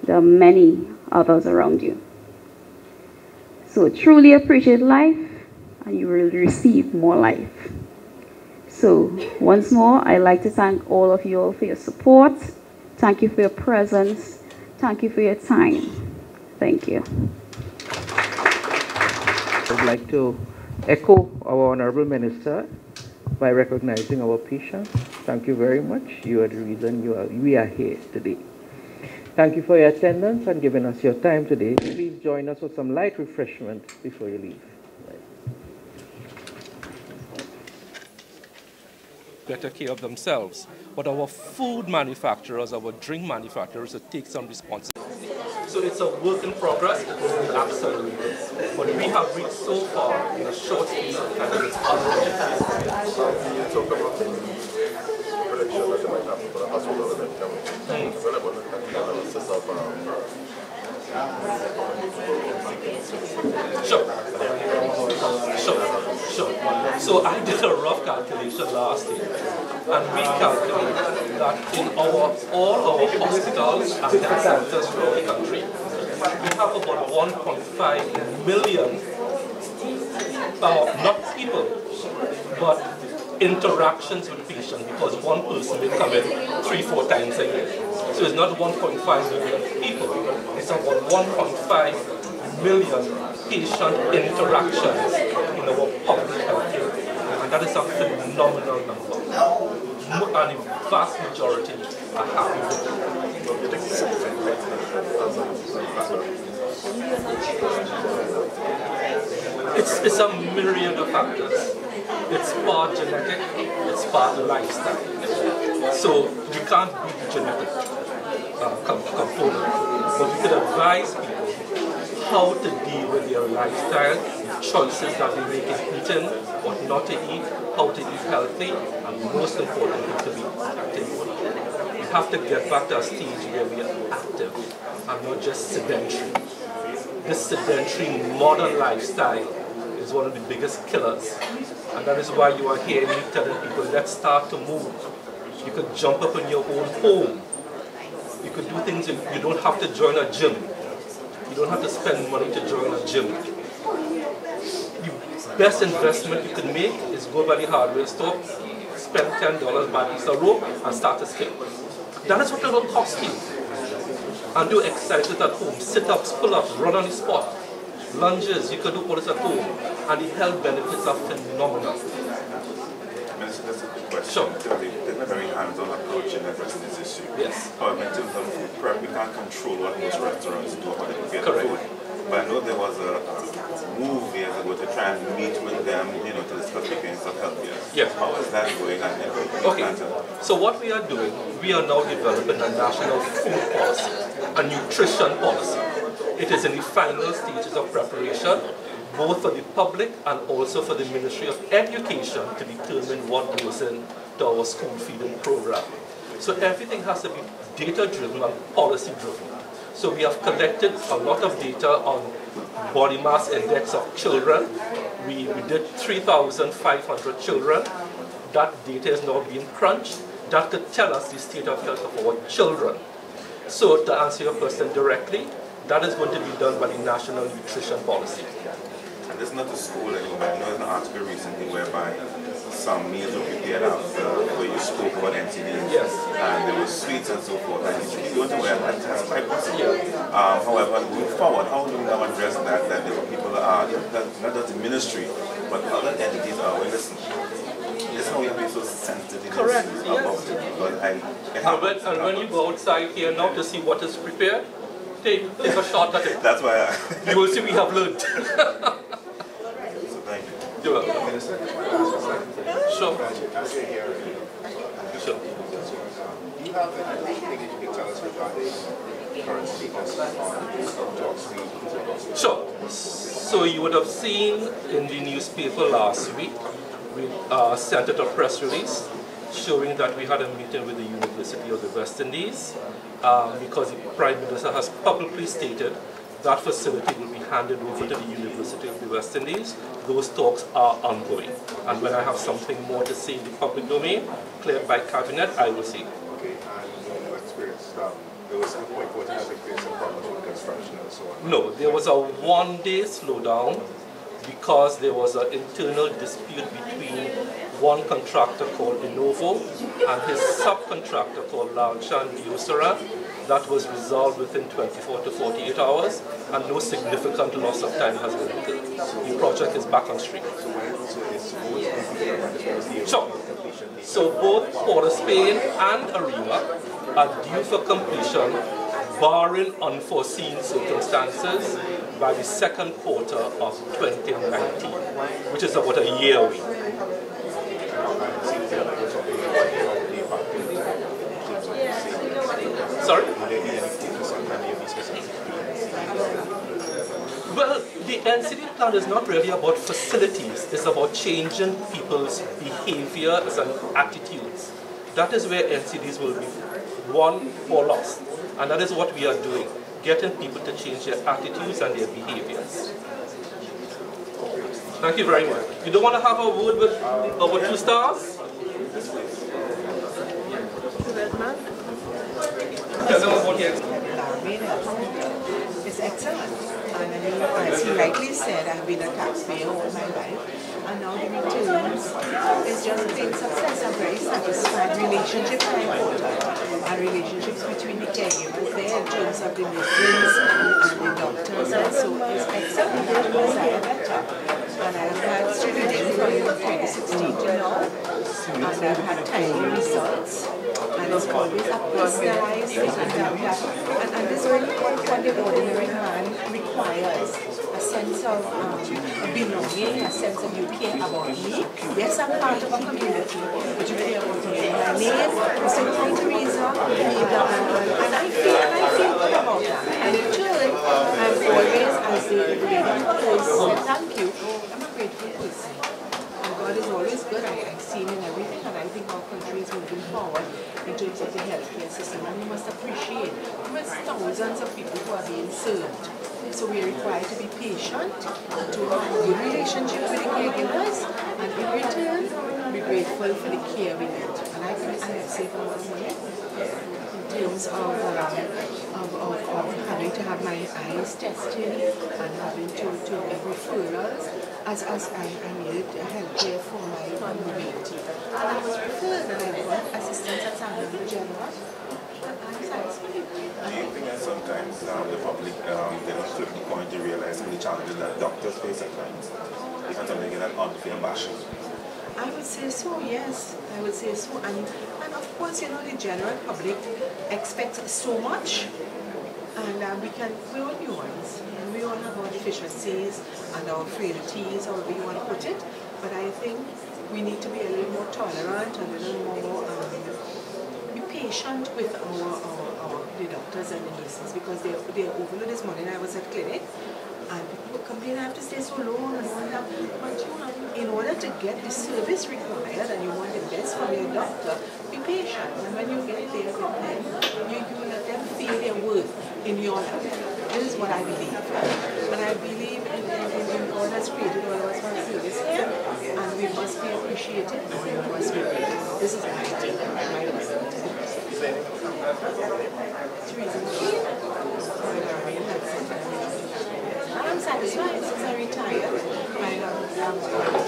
there are many others around you. So truly appreciate life, and you will receive more life." So once more, I'd like to thank all of you all for your support. Thank you for your presence. Thank you for your time. Thank you. I'd like to echo our Honorable Minister by recognizing our patients. Thank you very much. You are the reason we are here today. Thank you for your attendance and giving us your time today. Please join us for some light refreshment before you leave. Better care of themselves. But our food manufacturers, our drink manufacturers, will take some responsibility. So it's a work in progress, absolutely. But we have reached so far in a short space of time. It's Sure. So I did a rough calculation last year, and we calculated that in all our hospitals and health centers throughout the country, we have about 1.5 million, not people, but interactions with patients, because one person will come in 3-4 times a year. So it's not 1.5 million people, it's about 1.5 million patient interactions in our public health care. And that is a phenomenal number. And the vast majority are happy with it. It's a myriad of factors. It's part genetic, it's part lifestyle. So we can't beat the genetic component, but we can advise people how to deal with their lifestyle, the choices that they make in eating, what not to eat, how to eat healthy, and most importantly, to be active. We have to get back to a stage where we are active and not just sedentary. This sedentary modern lifestyle is one of the biggest killers. And that is why you are here me telling people, let's start to move. You could jump up in your own home. You could do things, you don't have to join a gym. You don't have to spend money to join a gym. The best investment you can make is go by the hardware store, spend $10, buy a piece of rope, and start to skip. That is what it will cost you. And do exercises at home, sit-ups, pull-ups, run on the spot, lunges, you can do all this at home. And the health benefits are phenomenal. Minister, that's a good question. Sure. They're a very hands-on approach in addressing this issue. Yes. However, in terms of food prep, we can't control what most restaurants do about it. Correct. Food. But I know there was a move years ago to try and meet with them, to discuss the things of health care. Yes. How is that going? Okay. So what we are doing, we are now developing a national food policy, a nutrition policy. It is in the final stages of preparation, both for the public and also for the Ministry of Education to determine what goes into our school feeding program. So everything has to be data-driven and policy-driven. So we have collected a lot of data on body mass index of children. We did 3,500 children. That data is now being crunched. That could tell us the state of health of our children. So to answer your question directly, that is going to be done by the National Nutrition Policy. And this is not a school anymore, but I know there's an article recently whereby some meals were prepared after where you spoke about NCDs. Yes. And there were sweets and so forth. And if you go to where that's quite possible. However, going forward, how do we now address that there were people that are, not just the ministry, but other entities are, well, listen, this is how we have to be so sensitive Correct, about yes. it. And when you go outside here now to see what is prepared, take a shot at it. That's why you will see we have learned. So thank you. You're welcome. Minister, Sure. as you're here, Sure. do you have anything that you can tell us regarding current status on talks? Sure. So you would have seen in the newspaper last week, we sent out a press release showing that we had a meeting with the University of the West Indies because the Prime Minister has publicly stated that facility will be handed over to the University of the West Indies. Those talks are ongoing. And when I have something more to say in the public domain, cleared by Cabinet, I will say. Okay, and your experience, there was a point where you had to face some problems with construction and so on. No, there was a one-day slowdown because there was an internal dispute between one contractor called Innovo and his subcontractor called Lalchan Diosara. That was resolved within 24 to 48 hours, and no significant loss of time has been incurred. The project is back on stream. Sure. So both Port of Spain and Arima are due for completion, barring unforeseen circumstances, by the second quarter of 2019, which is about a year away. Sorry? Well, the NCD plan is not really about facilities, it's about changing people's behaviors and attitudes. That is where NCDs will be won or lost. And that is what we are doing, getting people to change their attitudes and their behaviors. Thank you very much. You don't want to have a word with our 2 stars? It's excellent. And as he rightly said, I've been a taxpayer all my life. And now the returns is just plain success. I'm very satisfied. Relationships are important. And relationships between the caregivers there in terms of the nurses and the doctors. And so it's excellent. I desire better. And I've had screening from 2016 to now. And I've had timely results. And it's always a personalized thing. And this is really what the ordinary man requires. A sense of belonging, a sense of you care about me. Yes, I'm part of a community, but you care about me. My name is St. Teresa, and I feel good about that. And in turn, I'm always, as the lady said, thank you, I'm a grateful person. And God is always good. I've seen in everything, and I think our country is moving forward in terms of the healthcare system, and we must appreciate there's thousands of people who are being served. So we are required to be patient, to have a good relationship with the caregivers, and in return, be grateful for the care we get. And I personally save a lot of money in terms of having to have my eyes tested and having to get referrals as I needed healthcare for my weight. And I was referred and I got assistance at San General. Do you think that sometimes the public they don't flip the coin to realize some of the challenges that doctors face at times? Even something get an unfair bashing? I would say so, yes. I would say so. And of course, you know, the general public expects so much. And we're all humans. And we all have our deficiencies and our frailties, however you want to put it. But I think we need to be a little more tolerant, a little more be patient with the doctors and the nurses, because they're overloaded. This morning I was at clinic and people complain I have to stay so long and all that. But you know, in order to get the service required and you want the best from your doctor, be patient. And when you get there with them, you let them feel their worth in your life. This is what I believe. And I believe in God has created all of us for service here, and we must be appreciated and we must be grateful. This is my perspective. I'm satisfied since I retired. I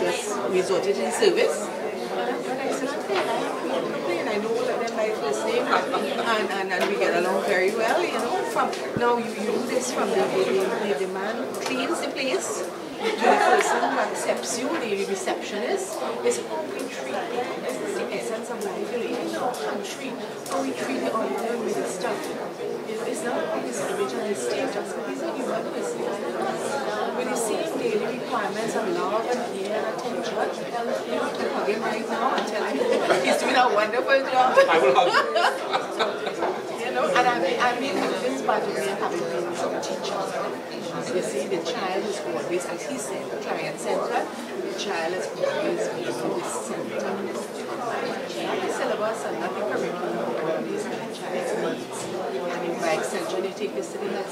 just resorted in service. But excellent thing. I know all of them by first name, and we get along very well. You know, from now you do this from the man cleans the place to the person who accepts you, the receptionist. It's how we treat people. This is the essence of life. You know, in our country, how we treat the ordinary minister. It's not his image and his status, but he's a human person with the same daily requirements requirements of love and care and attention. You have to hug him right now and tell him he's doing a wonderful job. I will hug you. You know, and I mean, this part of me having been some teachers. You see, the child is always, as he said, client-centered. The child is always the center. Not the syllabus and not the curriculum, always the child's needs. And by extension, you take this to the health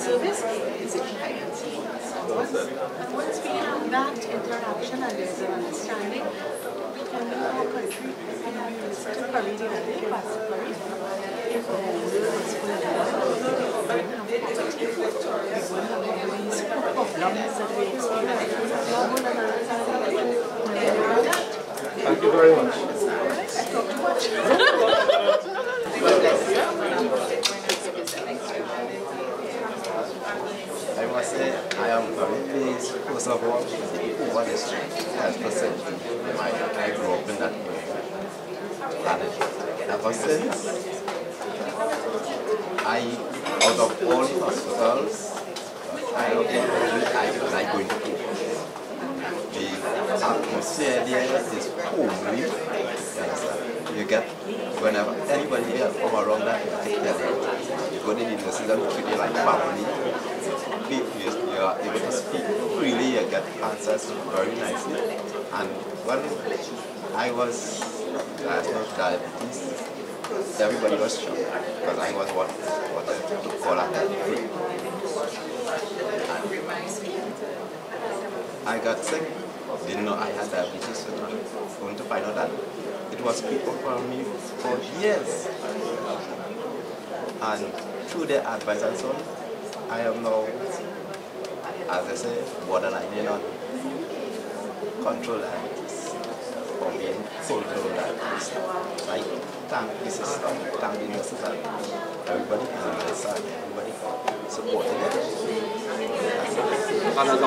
service, it's a client's needs. And once we have that interaction and there's an understanding, we can move our country to Curry, the other parts of Curry. If the world is full of love, we won't have poverty. We won't have all these problems that we experience. Thank you very much. I talk too much. I must say, I am very pleased, first of all, over the health facility. I grew up in that way. And ever since, out of all the hospitals, I go into Cuba. The atmosphere there is homely. You get, whenever anybody come around that, you go to the nurses and treat you like family. You are able to speak freely, you get answers very nicely. And when I was diagnosed with diabetes, everybody was shocked because I was what they call a health freak. I got sick, didn't know I had diabetes, so going to find out that it was people from me for years. And through their advice and so on, I am now, as I say, borderline on control diabetes, or being control diabetes. I thank the system, thank the nurses, and everybody on my side, everybody supporting it. And as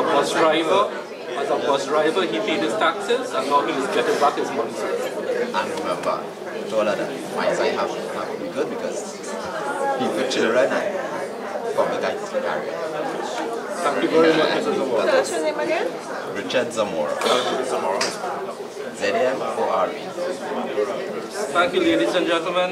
a bus driver, he paid his taxes, and now he is getting back his money. And remember, to all of that, my side have to be good because people, children, and public carry. Thank you very much, Mr. Zamora. What's your name again? Richard Zamora. ZMORE. Thank you, ladies and gentlemen.